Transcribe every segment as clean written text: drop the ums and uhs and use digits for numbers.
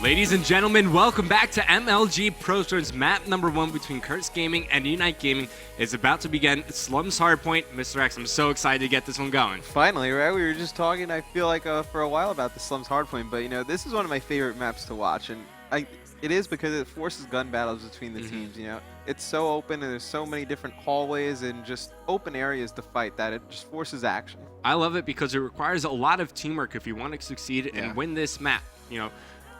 Ladies and gentlemen, welcome back to MLG Pro Tours. Map number 1 between Curse Gaming and UNiTE Gaming is about to begin. Slums Hardpoint. Mr. X, I'm so excited to get this one going. Finally, right? We were just talking, I feel like, for a while about the Slums Hardpoint, but, you know, this is one of my favorite maps to watch, and it is because it forces gun battles between the teams, you know? It's so open, and there's so many different hallways and just open areas to fight that it just forces action. I love it because it requires a lot of teamwork if you want to succeed and win this map. You know,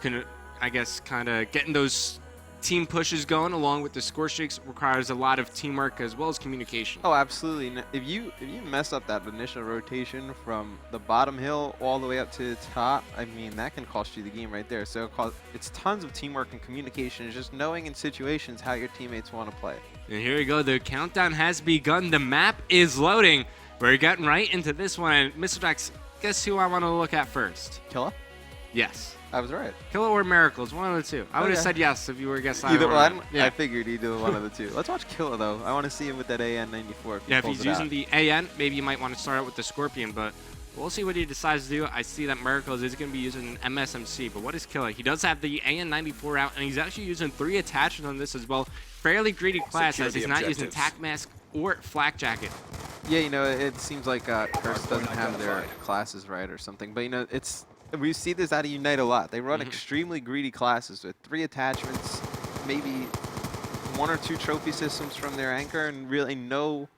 can, I guess, kind of getting those team pushes going along with the score streaks requires a lot of teamwork as well as communication. Oh, absolutely. If you mess up that initial rotation from the bottom hill all the way up to the top, I mean, that can cost you the game right there. So it's tons of teamwork and communication. It's just knowing in situations how your teammates want to play. And here we go. The countdown has begun. The map is loading. We're getting right into this one. And Mr. Dex, guess who I want to look at first? Killa? Yes. I was right. Killa or Miracles, one of the two. I would have said yes if you were guessing either one. Yeah. I figured either one of the two. Let's watch Killa though. I want to see him with that AN94. If he's using the AN, maybe you might want to start out with the Scorpion, but we'll see what he decides to do. I see that Miracles is going to be using an MSMC, but what is Killa? He does have the AN94 out, and he's actually using 3 attachments on this as well. Fairly greedy class as he's not using Tac Mask or Flak Jacket. Yeah, you know, it seems like Curse doesn't have their classes right or something, but you know, we see this out of UNiTE a lot. They run extremely greedy classes with 3 attachments, maybe 1 or 2 trophy systems from their anchor, and really no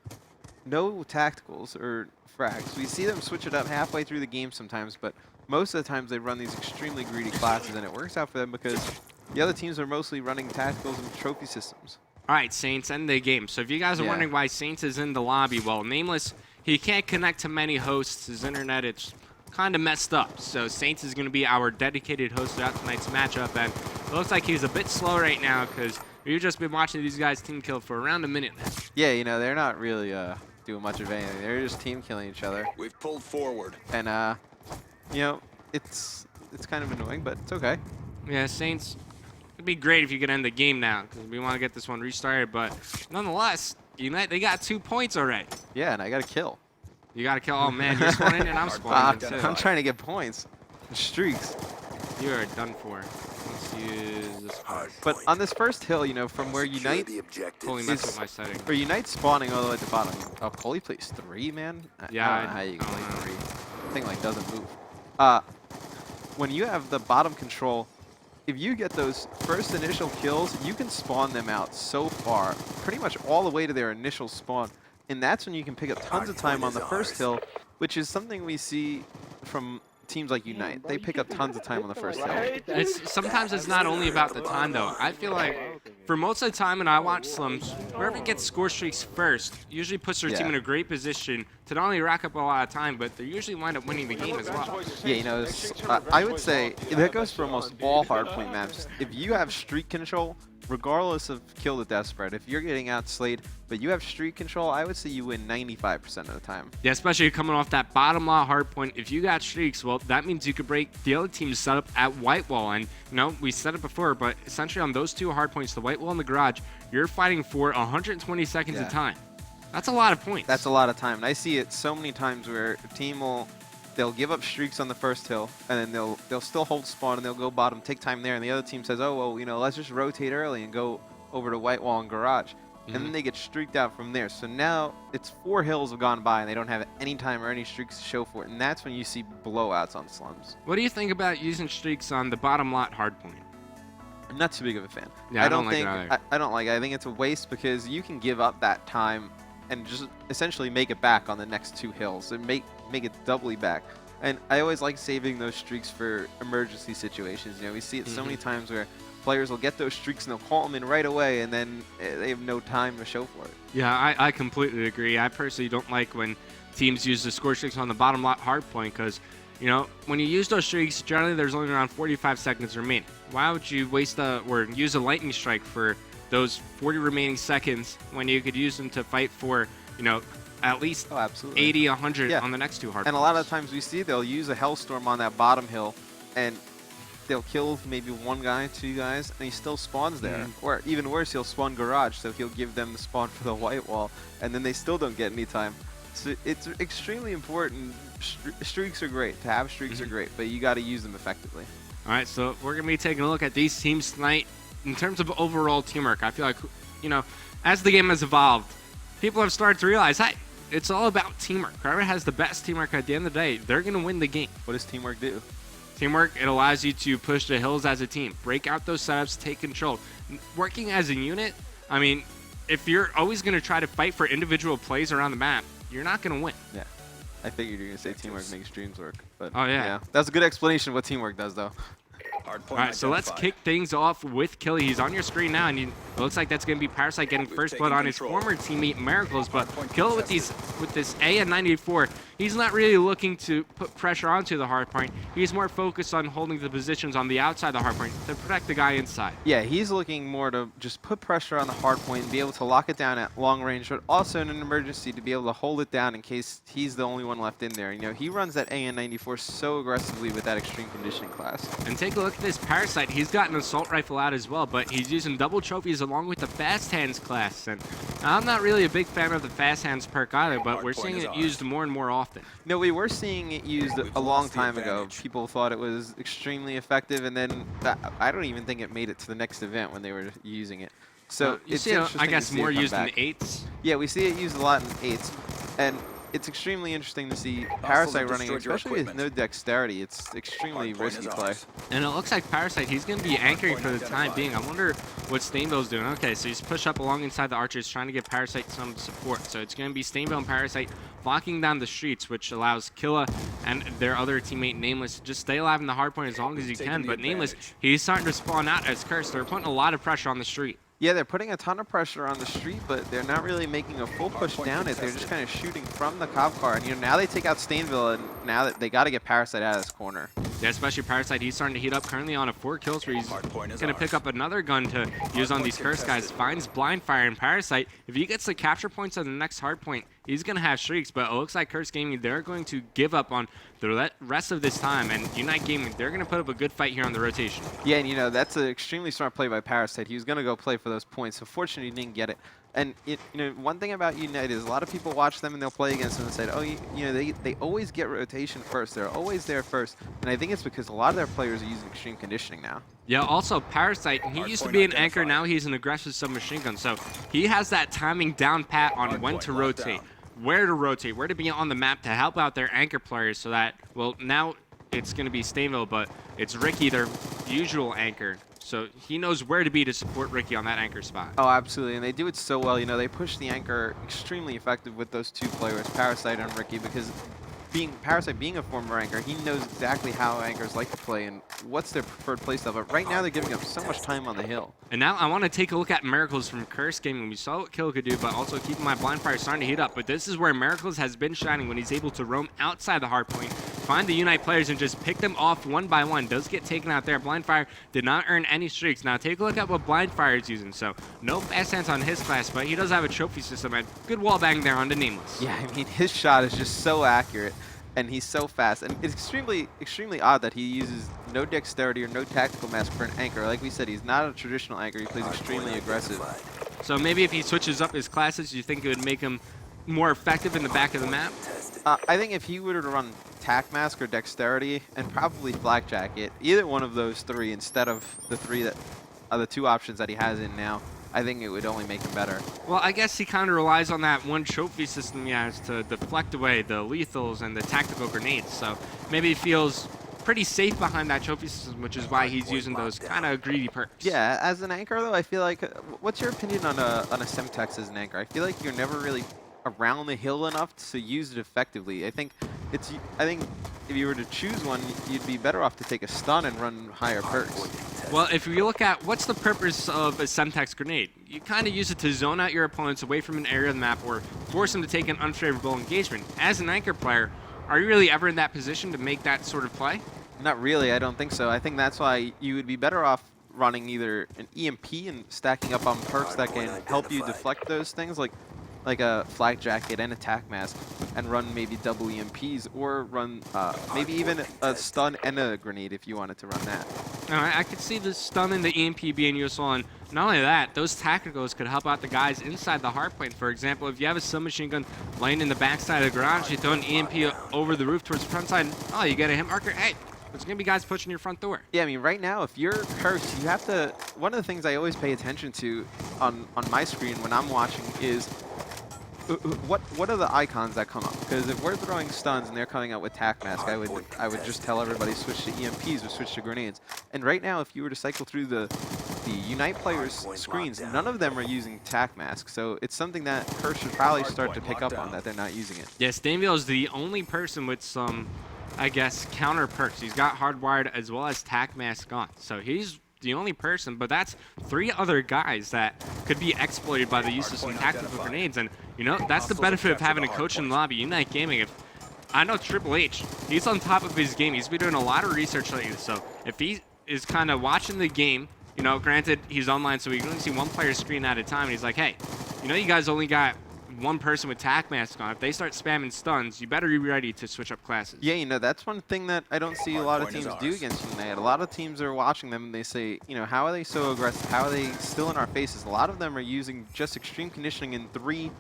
tacticals or frags. We see them switch it up halfway through the game sometimes, but most of the times they run these extremely greedy classes, and it works out for them because the other teams are mostly running tacticals and trophy systems. All right, Saints, end the game. So if you guys are wondering why Saints is in the lobby, well, Nameless, he can't connect to many hosts. His internet, it's kind of messed up. So Saints is going to be our dedicated host throughout tonight's matchup, and it looks like he's a bit slow right now because we've just been watching these guys team kill for around a minute now. Yeah, you know, they're not really doing much of anything. They're just team killing each other. We've pulled forward. And, you know, it's kind of annoying, but it's okay. Yeah, Saints, it'd be great if you could end the game now because we want to get this one restarted, but nonetheless, UNiTE, they got 2 points already. Yeah, and I got a kill. You got to kill. Oh, man, you're spawning and I'm spawning too. I'm trying to get points. Streaks. You are done for. Let's use this part. But on this first hill, you know, from where UNiTE Holy mess with my setting. For UNiTE spawning all the way at the bottom. Oh, Holy plays 3, man? Yeah, I don't know how you can play 3. The thing, like, doesn't move. When you have the bottom control, if you get those first initial kills, you can spawn them out so far, pretty much all the way to their initial spawn. And that's when you can pick up tons of time on the first hill, which is something we see from teams like UNiTE. They pick up tons of time on the first hill. Sometimes it's not only about the time, though. I feel like for most of the time when I watch Slums, whoever gets score streaks first usually puts their team in a great position to not only rack up a lot of time, but they usually wind up winning the game as well. Yeah, you know, I would say that goes for almost all hardpoint maps. If you have streak control, regardless of kill to death spread, if you're getting outslayed, but you have streak control, I would say you win 95% of the time. Yeah, especially coming off that bottom lot hardpoint. If you got streaks, well, that means you could break the other team's setup at white wall. And, you know, we said it before, but essentially on those 2 hardpoints, the white wall and the garage, you're fighting for 120 seconds of time. That's a lot of points. That's a lot of time. And I see it so many times where a team they'll give up streaks on the first hill, and then they'll still hold spawn, and they'll go bottom, take time there, and the other team says, oh, well, you know, let's just rotate early and go over to white wall and garage. And then they get streaked out from there. So now it's 4 hills have gone by, and they don't have any time or any streaks to show for it. And that's when you see blowouts on Slums. What do you think about using streaks on the bottom lot hardpoint? I'm not too big of a fan. Yeah, I don't like it either. I don't like it. I think it's a waste because you can give up that time and just essentially make it back on the next 2 hills and make it doubly back. And I always like saving those streaks for emergency situations. You know, we see it so many times where players will get those streaks and they'll call them in right away, and then they have no time to show for it. Yeah, I completely agree. I personally don't like when teams use the score streaks on the bottom lot hardpoint because, you know, when you use those streaks, generally there's only around 45 seconds remaining. Why would you waste or use a lightning strike for those 40 remaining seconds when you could use them to fight for, you know, at least 80, 100 on the next 2 hardpoints? And a lot of times we see they'll use a Hellstorm on that bottom hill, and they'll kill maybe 1 guy, 2 guys, and he still spawns there. Or even worse, he'll spawn garage, so he'll give them the spawn for the white wall, and then they still don't get any time. So it's extremely important streaks are great. To have streaks are great, but you got to use them effectively. All right, so we're going to be taking a look at these teams tonight. In terms of overall teamwork, I feel like, you know, as the game has evolved, people have started to realize, hey, it's all about teamwork. Whoever has the best teamwork at the end of the day, they're going to win the game. What does teamwork do? Teamwork, it allows you to push the hills as a team, break out those setups, take control. Working as a unit, I mean, if you're always going to try to fight for individual plays around the map, you're not going to win. Yeah. I figured you were going to say teamwork makes dreams work. But oh, yeah. That's a good explanation of what teammwork does, though. All right, so let's kick things off with Killy. He's on your screen now, and it looks like that's going to be Parasite getting first blood on his former teammate Miracles. But Kill with this AN94, he's not really looking to put pressure onto the hardpoint. He's more focused on holding the positions on the outside of the hardpoint to protect the guy inside. Yeah, he's looking more to just put pressure on the hardpoint and be able to lock it down at long range, but also in an emergency to be able to hold it down in case he's the only one left in there. You know, he runs that AN94 so aggressively with that extreme conditioning class. And take a look at this Parasite. He's got an assault rifle out as well, but he's using double trophies along with the fast hands class. And I'm not really a big fan of the fast hands perk either, but we're seeing it used more and more often. No, we were seeing it used a long time ago. People thought it was extremely effective, and then I don't even think it made it to the next event when they were using it. So you it's see it, I interesting guess, to see more it come used in back. the 8s. Yeah, we see it used a lot in 8s, and it's extremely interesting to see Parasite running, especially with no dexterity. It's extremely risky play. And it looks like Parasite, he's going to be anchoring for the time being. I wonder what Stainville's doing. Okay, so he's pushed up along inside the archers, trying to give Parasite some support. So it's going to be Stainville and Parasite blocking down the streets, which allows Killa and their other teammate Nameless to just stay alive in the hardpoint as long as you can. But Nameless, he's starting to spawn out as Cursed. They're putting a lot of pressure on the street. Yeah, they're putting a ton of pressure on the street, but they're not really making a full push down it. They're just kind of shooting from the cop car. And, you know, now they take out Stainville, and now that they got to get Parasite out of this corner. Yeah, especially Parasite. He's starting to heat up, currently on a 4 kills, where he's going to pick up another gun to use on these Cursed guys. Finds blind fire, and Parasite, if he gets the capture points on the next hard point, he's going to have streaks. But it looks like Cursed Gaming, they're going to give up on the rest of this time. And UNiTE Gaming, they're going to put up a good fight here on the rotation. Yeah, and, you know, that's an extremely smart play by Parasite. He was going to go play for those points. Unfortunately, he didn't get it. And, you know, one thing about UNiTE is a lot of people watch them and they'll play against them and say, oh, you know, they always get rotation first. They're always there first. And I think it's because a lot of their players are using extreme conditioning now. Yeah, also Parasite, he used to be an anchor, now he's an aggressive submachine gun. So he has that timing down pat on when to rotate, where to be on the map to help out their anchor players so that, well, now it's going to be Stainville, but it's Ricky, their usual anchor. So he knows where to be to support Ricky on that anchor spot. Oh, absolutely. And they do it so well. You know, they push the anchor extremely effective with those two players, Parasite and Ricky, because Parasite being a former anchor, he knows exactly how anchors like to play and what's their preferred playstyle. But right now, they're giving up so much time on the hill. And now I want to take a look at Miracles from Cursed Gaming. We saw what Kill could do, but also keeping my blind fire starting to heat up. But this is where Miracles has been shining when he's able to roam outside the hardpoint, find the UNiTE players, and just pick them off one by one. Does get taken out there. Blind fire did not earn any streaks. Now take a look at what blind fire is using. So no fast hands on his class, but he does have a trophy system and good wall bang there on the Nameless. Yeah, I mean, his shot is just so accurate. And he's so fast, and it's extremely odd that he uses no dexterity or no tactical mask for an anchor. Like we said, he's not a traditional anchor. He plays extremely aggressive. So maybe if he switches up his classes, do you think it would make him more effective in the back of the map? I think if he were to run tac mask or dexterity and probably flak jacket, either one of those three instead of the three that are the two options that he has in now, I think it would only make him better. Well, I guess he kind of relies on that one trophy system he has to deflect away the lethals and the tactical grenades. So maybe he feels pretty safe behind that trophy system, which is why he's using those kind of greedy perks. Yeah, as an anchor though, I feel like, what's your opinion on a Semtex as an anchor? I feel like you're never really around the hill enough to use it effectively. I think if you were to choose one, you'd be better off to take a stun and run higher perks. Well, if you look at what's the purpose of a Semtex grenade, you kind of use it to zone out your opponents away from an area of the map or force them to take an unfavorable engagement. As an anchor player, are you really ever in that position to make that sort of play? Not really, I don't think so. I think that's why you would be better off running either an EMP and stacking up on perks that can help you deflect those things. Like like a flak jacket and attack mask and run maybe double EMPs, or run maybe even a stun and a grenade if you wanted to run that. All right, I could see the stun and the EMP being useful, and not only that, those tacticals could help out the guys inside the hardpoint. For example, if you have a submachine gun laying in the backside of the garage, you throw an EMP over the roof towards the front side, oh, you get a hit marker, hey, there's going to be guys pushing your front door. Yeah, I mean, right now, if you're cursed, you have to... One of the things I always pay attention to on my screen when I'm watching is what are the icons that come up? Because if we're throwing stuns and they're coming out with tac mask, I would just tell everybody switch to EMPs or switch to grenades. And right now, if you were to cycle through the UNiTE players' screens, none of them are using tac mask. So it's something that Curse should probably start to pick up on, that they're not using it. Yes, Danville is the only person with some, I guess, counter perks. He's got hardwired as well as tac mask on. So he's the only person, but that's 3 other guys that could be exploited by the use of some tactical grenades. And, you know, that's the benefit of having a coach in the lobby. UNiTE Gaming, if I know Triple H, he's on top of his game. He's been doing a lot of research lately. So if he is kind of watching the game, you know, granted, he's online, so he can only see one player's screen at a time. And he's like, hey, you know, you guys only got one person with tac mask on. If they start spamming stuns, you better be ready to switch up classes. Yeah, you know, that's one thing that I don't see a lot of teams do against UNiTE. A lot of teams are watching them and they say, you know, how are they so aggressive? How are they still in our faces? A lot of them are using just extreme conditioning and three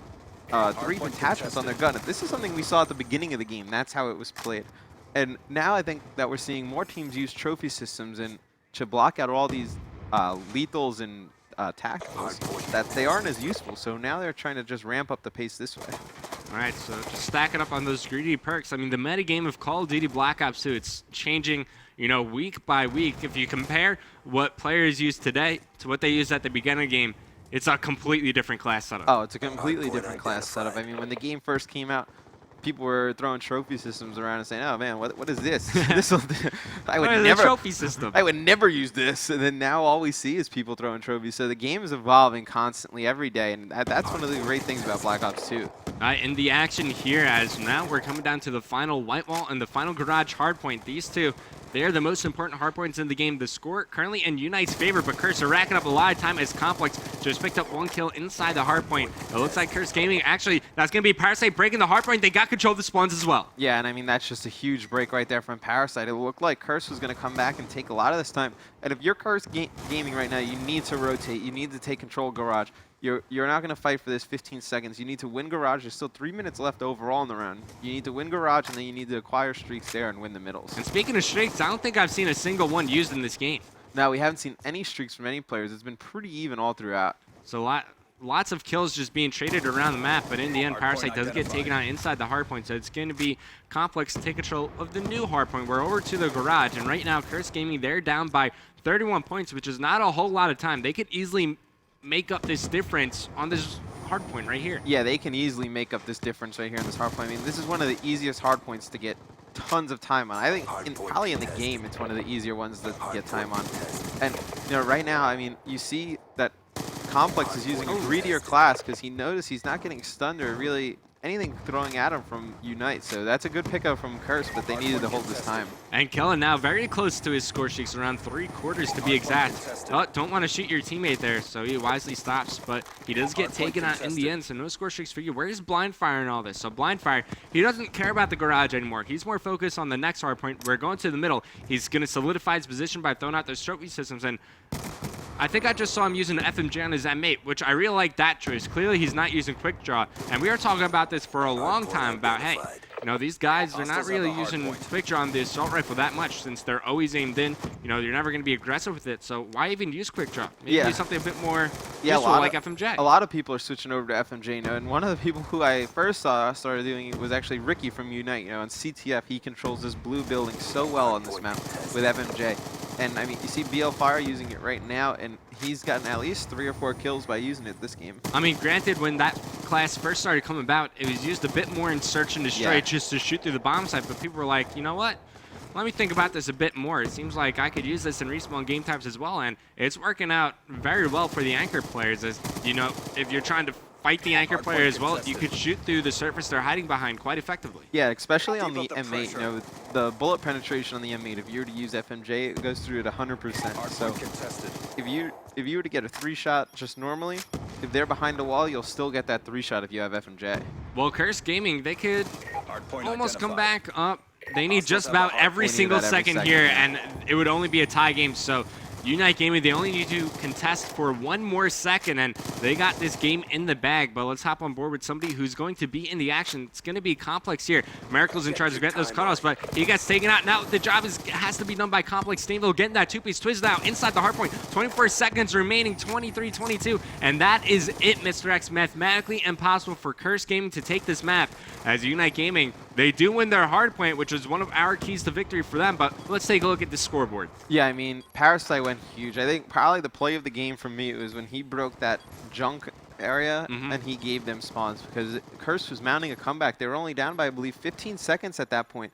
detachments on their gun. This is something we saw at the beginning of the game. That's how it was played. And now I think that we're seeing more teams use trophy systems and to block out all these lethals and tacticals, that they aren't as useful. So now they're trying to just ramp up the pace this way. All right, so just stacking up on those greedy perks. I mean, the metagame of Call of Duty Black Ops 2, it's changing, you know, week by week. If you compare what players use today to what they used at the beginning of the game, it's a completely different class setup. Oh, it's a completely different class setup. I mean, when the game first came out, people were throwing trophy systems around and saying, "Oh man, what is this? I would never trophy system. I would never use this." And then now all we see is people throwing trophies. So the game is evolving constantly every day, and that's one of the great things about Black Ops 2. In the action here, as now we're coming down to the final white wall and the final garage hardpoint. These two, they are the most important hardpoints in the game. The score currently in UNiTE's favor, but Curse are racking up a lot of time as Complex just picked up 1 kill inside the hardpoint. It looks like Curse Gaming, actually, that's going to be Parasite breaking the hardpoint. They got control of the spawns as well. Yeah, and I mean, that's just a huge break right there from Parasite. It looked like Curse was going to come back and take a lot of this time. And if you're Curse Gaming right now, you need to rotate. You need to take control of Garage. You're not going to fight for this 15 seconds. You need to win Garage. There's still 3 minutes left overall in the round. You need to win Garage, and then you need to acquire streaks there and win the middles. And speaking of streaks, I don't think I've seen a single one used in this game. No, we haven't seen any streaks from any players. It's been pretty even all throughout. So lots of kills just being traded around the map, but in the end, Parasite does get taken out inside the hardpoint. So it's going to be Complex to take control of the new hardpoint. We're over to the garage, and right now, Curse Gaming, they're down by 31 points, which is not a whole lot of time. They could easily make up this difference on this hard point right here. Yeah, they can easily make up this difference right here in this hard point. I mean, this is one of the easiest hard points to get tons of time on. I think probably in the game, it's one of the easier ones to get time on. And, you know, right now, I mean, you see that Complex is using a greedier class because he noticed he's not getting stunned or really anything throwing at him from UNiTE. So that's a good pickup from Curse, but they needed to hold this time. And Kellen now very close to his score streaks, around 3/4 to be exact. Oh, don't want to shoot your teammate there, so he wisely stops, but he does get taken out in the end, so no score streaks for you. Where's Blind Fire and all this? So Blind Fire, he doesn't care about the garage anymore. He's more focused on the next hard point. We're going to the middle. He's going to solidify his position by throwing out those trophy systems, and I think I just saw him using the FMJ on his M8, which I really like that choice. Clearly, he's not using Quick Draw, and we are talking about this for a long time about, hey, you know, these guys, they're not really using Quick Draw on the assault rifle that much since they're always aimed in. You know, you're never going to be aggressive with it, so why even use Quick Draw? Maybe do something a bit more useful like FMJ. A lot of people are switching over to FMJ, you know, and one of the people who I first saw started doing it was actually Ricky from UNiTE. You know, on CTF, he controls this blue building so well on this map with FMJ. And, I mean, you see BL Fire using it right now, and he's gotten at least 3 or 4 kills by using it this game. I mean, granted, when that class first started coming about, it was used a bit more in search and destroy, just to shoot through the bomb site, but people were like, you know what? Let me think about this a bit more. It seems like I could use this in respawn game types as well, and it's working out very well for the anchor players. As you know, if you're trying to fight the anchor player as well, you could shoot through the surface they're hiding behind quite effectively. Yeah, especially on the M8. You know, the bullet penetration on the M8, if you were to use FMJ, it goes through at 100%. So if you were to get a 3-shot just normally, if they're behind a wall, you'll still get that 3-shot if you have FMJ. Well, Curse Gaming, they could almost come back up. They need just about every single second here, and it would only be a tie game. So UNiTE Gaming, they only need to contest for one more second, and they got this game in the bag. But let's hop on board with somebody who's going to be in the action. It's going to be Complex here. Miracle's in charge of getting those cutoffs, but he gets taken out. Now the job has to be done by Complex. Stainville getting that two-piece twisted out inside the hardpoint. 24 seconds remaining, 23-22, and that is it, Mr. X. Mathematically impossible for Curse Gaming to take this map. As UNiTE Gaming, they do win their hardpoint, which is one of our keys to victory for them. But let's take a look at the scoreboard. Yeah, I mean, Parasite went huge. I think probably the play of the game for me was when he broke that junk area and he gave them spawns, because Curse was mounting a comeback. They were only down by, I believe, 15 seconds at that point.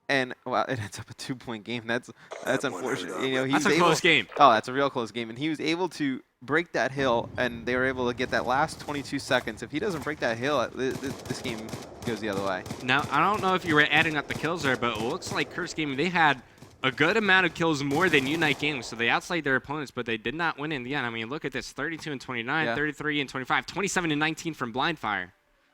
And, well, it ends up a 2-point game. That's unfortunate. You know, that's a close game. Oh, that's a real close game. And he was able to break that hill, and they were able to get that last 22 seconds. If he doesn't break that hill, this game goes the other way. Now, I don't know if you were adding up the kills there, but it looks like Curse Gaming, they had a good amount of kills more than UNiTE Gaming, so they outslayed their opponents, but they did not win in the end. I mean, look at this, 32-29, yeah. 33-25, 27-19 from blind fire.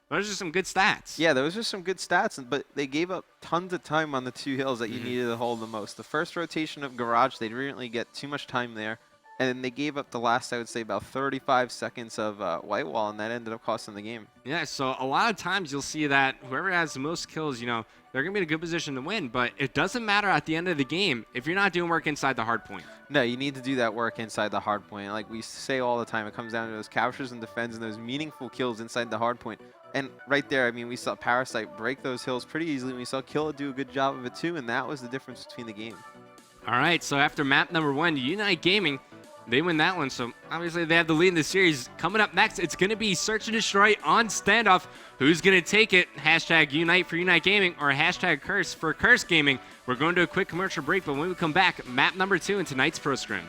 Those are some good stats. Yeah, those are some good stats, but they gave up tons of time on the two hills that you needed to hold the most. The first rotation of Garage, they didn't really get too much time there. And then they gave up the last, I would say, about 35 seconds of White Wall, and that ended up costing the game. Yeah, so a lot of times you'll see that whoever has the most kills, you know, they're going to be in a good position to win, but it doesn't matter at the end of the game if you're not doing work inside the hard point. No, you need to do that work inside the hard point. Like we say all the time, it comes down to those captures and defends and those meaningful kills inside the hard point. And right there, I mean, we saw Parasite break those hills pretty easily. We saw Killa do a good job of it too, and that was the difference between the game. All right, so after map number 1, UNiTE Gaming, they win that one, so obviously they have the lead in the series. Coming up next, it's going to be Search and Destroy on standoff. Who's going to take it? Hashtag UNiTE for UNiTE Gaming or hashtag Curse for Curse Gaming. We're going to a quick commercial break, but when we come back, map number 2 in tonight's Pro Scrim.